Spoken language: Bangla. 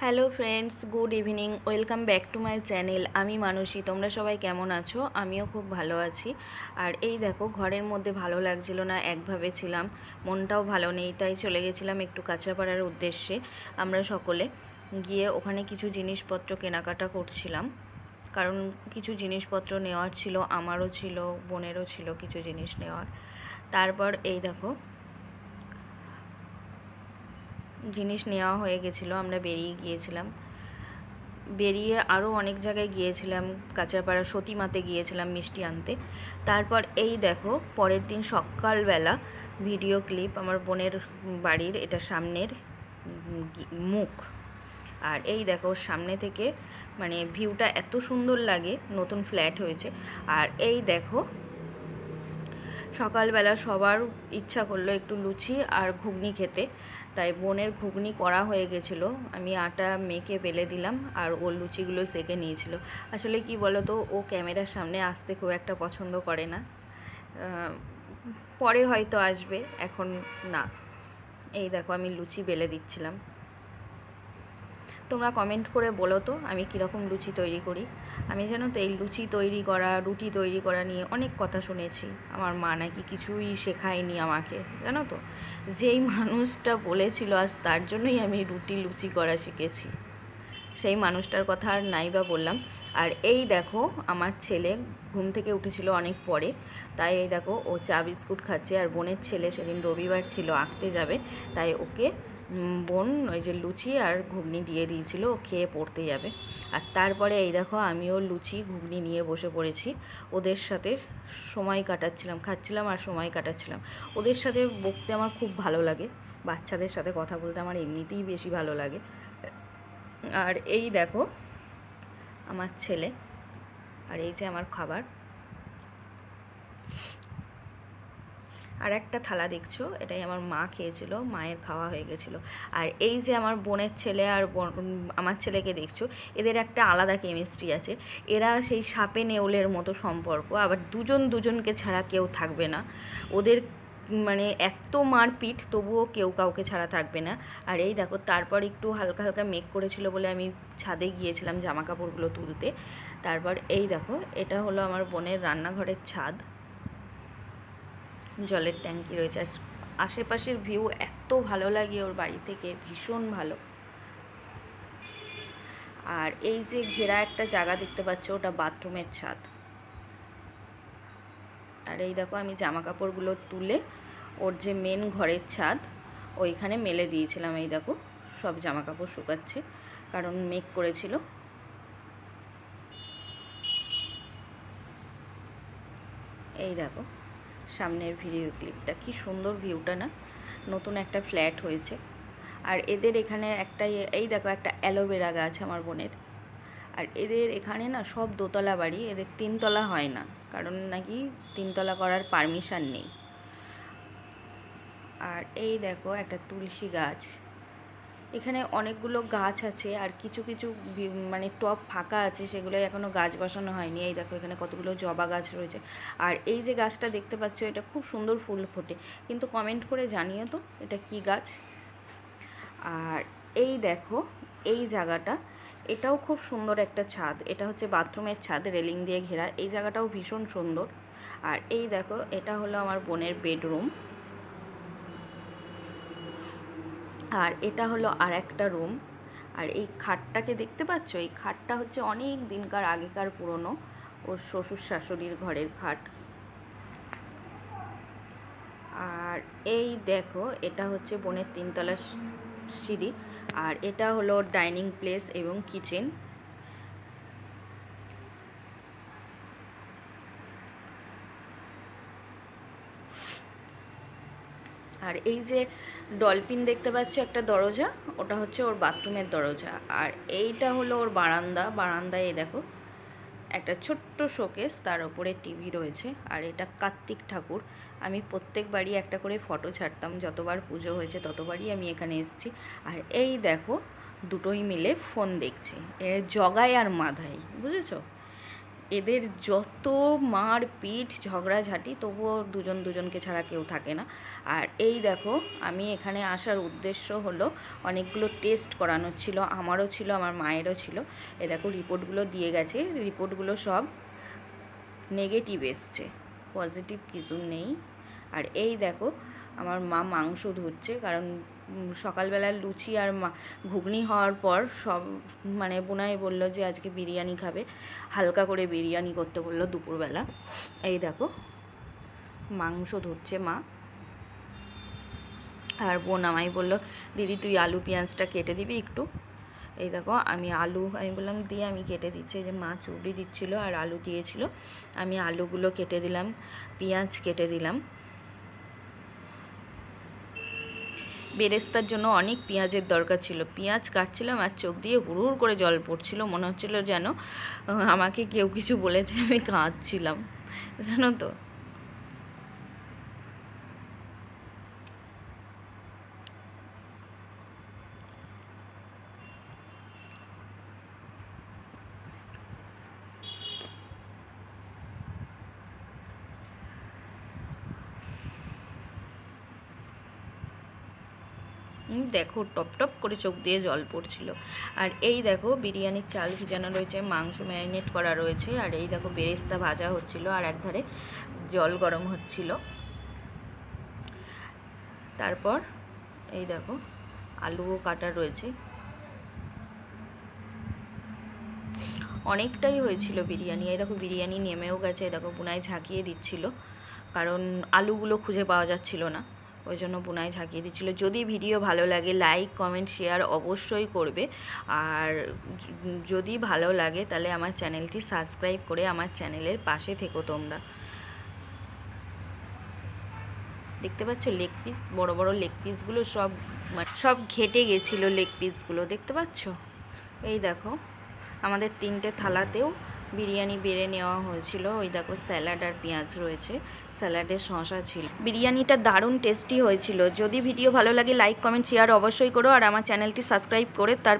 Hello friends, good evening. Welcome back to my channel. আমি মানসী। তোমরা সবাই কেমন আছো? আমিও খুব ভালো আছি। আর এই দেখো, ঘরের মধ্যে ভালো লাগছিল না, একভাবে ছিলাম, মনটাও ভালো নেই, তাই চলে গেছিলাম একটু কাঁচরাপাড়ার উদ্দেশ্যে। আমরা সকলে গিয়ে ওখানে কিছু জিনিসপত্র কেনাকাটা করছিলাম, কারণ কিছু জিনিসপত্র নেওয়ার ছিল, আমারও ছিল, বোনেরও ছিল কিছু জিনিস নেওয়ার। তারপর এই দেখো, জিনিস নেওয়া হয়ে গেছিলো, আমরা বেরিয়ে গিয়েছিলাম। বেরিয়ে আরও অনেক জায়গায় গিয়েছিলাম, কাঁচরাপাড়া সতীমাতে গিয়েছিলাম মিষ্টি আনতে। তারপর এই দেখো, পরের দিন সকালবেলা ভিডিও ক্লিপ, আমার বোনের বাড়ির এটা সামনের মুখ। আর এই দেখো, সামনে থেকে মানে ভিউটা এত সুন্দর লাগে, নতুন ফ্ল্যাট হয়েছে। আর এই দেখো, সকালবেলা সবার ইচ্ছা করলো একটু লুচি আর ঘুগনি খেতে, তাই বোনের ঘুগনি করা হয়ে গেছিলো, আমি আটা মেখে বেলে দিলাম আর ও লুচিগুলো সেঁকে নিয়েছিল। আসলে কি বলো তো, ও ক্যামেরার সামনে আসতে খুব একটা পছন্দ করে না, পরে হয়তো আসবে, এখন না। এই দেখো, আমি লুচি বেলে দিচ্ছিলাম। তোমরা কমেন্ট করে বলো তো আমি কীরকম লুচি তৈরি করি। আমি জানো তো, এই লুচি তৈরি করা, রুটি তৈরি করা নিয়ে অনেক কথা শুনেছি। আমার মা নাকি কিছুই শেখায়নি আমাকে, জানো তো। যেই মানুষটা বলেছিল, আজ তার জন্যই আমি রুটি লুচি করা শিখেছি। সেই মানুষটার কথা আর নাই বা বললাম। আর এই দেখো, আমার ছেলে ঘুম থেকে উঠেছিল অনেক পরে, তাই এই দেখো ও চা বিস্কুট খাচ্ছে। আর বোনের ছেলে সেদিন রবিবার ছিল, আঁকতে যাবে, তাই ওকে বোন ওই যে লুচি আর ঘুগনি দিয়ে দিয়েছিল, ও খেয়ে পড়তে যাবে। আর তারপরে এই দেখো, আমিও লুচি ঘুগনি নিয়ে বসে পড়েছি, ওদের সাথে সময় কাটাচ্ছিলাম, খাচ্ছিলাম আর সময় কাটাচ্ছিলাম। ওদের সাথে বকতে আমার খুব ভালো লাগে, বাচ্চাদের সাথে কথা বলতে আমার এমনিতেই বেশি ভালো লাগে। আর এই দেখো আমার ছেলে, আর এই যে আমার খাবার। আর একটা থালা দেখছো, এটাই আমার মা খেয়েছিল, মায়ের খাওয়া হয়ে গেছিলো। আর এই যে আমার বোনের ছেলে আর আমার ছেলেকে দেখছো, এদের একটা আলাদা কেমিস্ট্রি আছে। এরা সেই সাপে নেউলের মতো সম্পর্ক, আবার দুজন দুজনকে ছাড়া কেউ থাকবে না ওদের, মানে এত মারপিট, তবুও কেউ কাউকে ছাড়া থাকবে না। আর এই দেখো, তারপর একটু হালকা হালকা মেঘ করেছিল বলে আমি ছাদে গিয়েছিলাম জামা কাপড়গুলো তুলতে। তারপর এই দেখো, এটা হলো আমার বোনের রান্নাঘরের ছাদ, জলের ট্যাঙ্কি রয়েছে। আর আশেপাশের ভিউ এত ভালো লাগে ওর বাড়ি থেকে, ভীষণ ভালো। আর এই যে ঘেরা একটা জায়গা দেখতে পাচ্ছ, ওটা বাথরুমের ছাদ। আর এই দেখো, আমি জামা কাপড়গুলো তুলে ওর যে মেন ঘরের ছাদ, ওইখানে মেলে দিয়েছিলাম। এই দেখো, সব জামা কাপড় শুকাচ্ছে, কারণ মেঘ করেছিল। এই দেখো সামনের ভিডিও ক্লিপটা, কি সুন্দর ভিউটা না, নতুন একটা ফ্ল্যাট হয়েছে। আর এদের এখানে একটা এই দেখো, একটা অ্যালোভেরা গাছ আমার বোনের। আর এদের এখানে না সব দোতলা বাড়ি, এদের তিনতলা হয় না, কারণ নাকি তিনতলা করার পারমিশন নেই। আর এই দেখো একটা তুলসী গাছ, এখানে অনেকগুলো গাছ আছে, আর কিছু কিছু মানে টব ফাঁকা আছে, সেগুলো এখনও গাছ বসানো হয়নি। এই দেখো, এখানে কতগুলো জবা গাছ রয়েছে। আর এই যে গাছটা দেখতে পাচ্ছ, এটা খুব সুন্দর ফুল ফোটে, কিন্তু কমেন্ট করে জানিও তো এটা কি গাছ। আর এই দেখো, এই জায়গাটা, এটাও খুব সুন্দর একটা ছাদ, এটা হচ্ছে বাথরুমের ছাদ, রেলিং দিয়ে ঘেরা। এই জায়গাটাও ভীষণ সুন্দর। আর এই দেখো, এটা হলো আমার বোনের বেডরুম। আর এটা হলো আর একটা রুম। আর এই খাটটাকে দেখতে পাচ্ছ, এই খাটটা হচ্ছে অনেক দিনকার আগেকার পুরনো, ওর শ্বশুর শাশুড়ির ঘরের খাট। আর এই দেখো, এটা হচ্ছে বোনের তিনতলা সিঁড়ি। আর এটা হলো ডাইনিং প্লেস এবং কিচেন। আর এই যে ডলফিন দেখতে পাচ্ছ একটা দরজা, ওটা হচ্ছে ওর বাথরুমের দরজা। আর এইটা হলো ওর বারান্দা। বারান্দায় এই দেখো একটা ছোট্ট শোকেস, তার ওপরে টিভি রয়েছে। আর এটা কার্তিক ঠাকুর, আমি প্রত্যেকবারই একটা করে ফটো ছাড়তাম, যতবার পুজো হয়েছে ততবারই আমি এখানে এসেছি। আর এই দেখো, দুটোই মিলে ফোন দেখছে, জগায় আর মাধাই, বুঝেছো। এদের যত মার পিঠ ঝগড়াঝাটি, তবুও দুজন দুজনকে ছাড়া কেউ থাকে না। আর এই দেখো, আমি এখানে আসার উদ্দেশ্য হলো অনেকগুলো টেস্ট করানোর ছিল, আমারও ছিল, আমার মায়েরও ছিল। এই দেখো রিপোর্টগুলো দিয়ে গেছে, রিপোর্টগুলো সব নেগেটিভ এসছে, পজিটিভ কিছু নেই। আর এই দেখো, আমার মা মাংস ধুচ্ছে, কারণ সকালবেলা লুচি আর ঘুগনি হওয়ার পর সব মানে বোনাই বললো যে আজকে বিরিয়ানি খাবে, হালকা করে বিরিয়ানি করতে বললো দুপুরবেলা। এই দেখো মাংস ধুচ্ছে মা, আর বোন আমায় বললো দিদি তুই আলু পেঁয়াজটা কেটে দিবি একটু। এই দেখো আমি বললাম দিয়ে আমি কেটে দিচ্ছি, যে মা চুবড়ি দিচ্ছিলো আর আলু দিয়েছিল, আমি আলুগুলো কেটে দিলাম, পেঁয়াজ কেটে দিলাম। বেরেস্তার জন্য অনেক পেঁয়াজের দরকার ছিল, পেঁয়াজ কাটছিলাম আর চোখ দিয়ে হুড় করে জল পড়ছিল, মনে হচ্ছিল যেন আমাকে কেউ কিছু বলেছে, আমি কাঁদছিলাম, জানো তো। দেখো টপ টপ করে চোখ দিয়ে জল পড়ছিল। আর এই দেখো বিরিয়ানির চাল ভিজানো রয়েছে, মাংস ম্যারিনেট করা রয়েছে, আর এই দেখো বেরেস্তা ভাজা হচ্ছিল, আর একধারে জল গরম হচ্ছিল। তারপর এই দেখো আলুও কাটা রয়েছে, অনেকটাই হয়েছিল বিরিয়ানি। এই দেখো বিরিয়ানি নেমেও গেছে, দেখো বুনাই ঝাঁকিয়ে দিচ্ছিল, কারণ আলুগুলো খুঁজে পাওয়া যাচ্ছিল না, ওই জন্য বুনাই ঝাঁকিয়ে দিচ্ছিলো। যদি ভিডিও ভালো লাগে লাইক কমেন্ট শেয়ার অবশ্যই করবে, আর যদি ভালো লাগে তাহলে আমার চ্যানেলটি সাবস্ক্রাইব করে আমার চ্যানেলের পাশে থেকো তোমরা। দেখতে পাচ্ছ লেগ পিস, বড় বড় লেগ পিসগুলো সব ঘেটে গেছিলো লেগ পিসগুলো, দেখতে পাচ্ছ। এই দেখো আমাদের 3টে থালাতেও বিরিয়ানি বেড়ে নেওয়া হয়েছিল। ওই দেখো স্যালাড আর পেঁয়াজ রয়েছে, স্যালাডে শসা ছিল। বিরিয়ানিটা দারুণ টেস্টি হয়েছিল। যদি ভিডিও ভালো লাগে লাইক কমেন্ট শেয়ার অবশ্যই করো, আর আমার চ্যানেলটি সাবস্ক্রাইব করে তার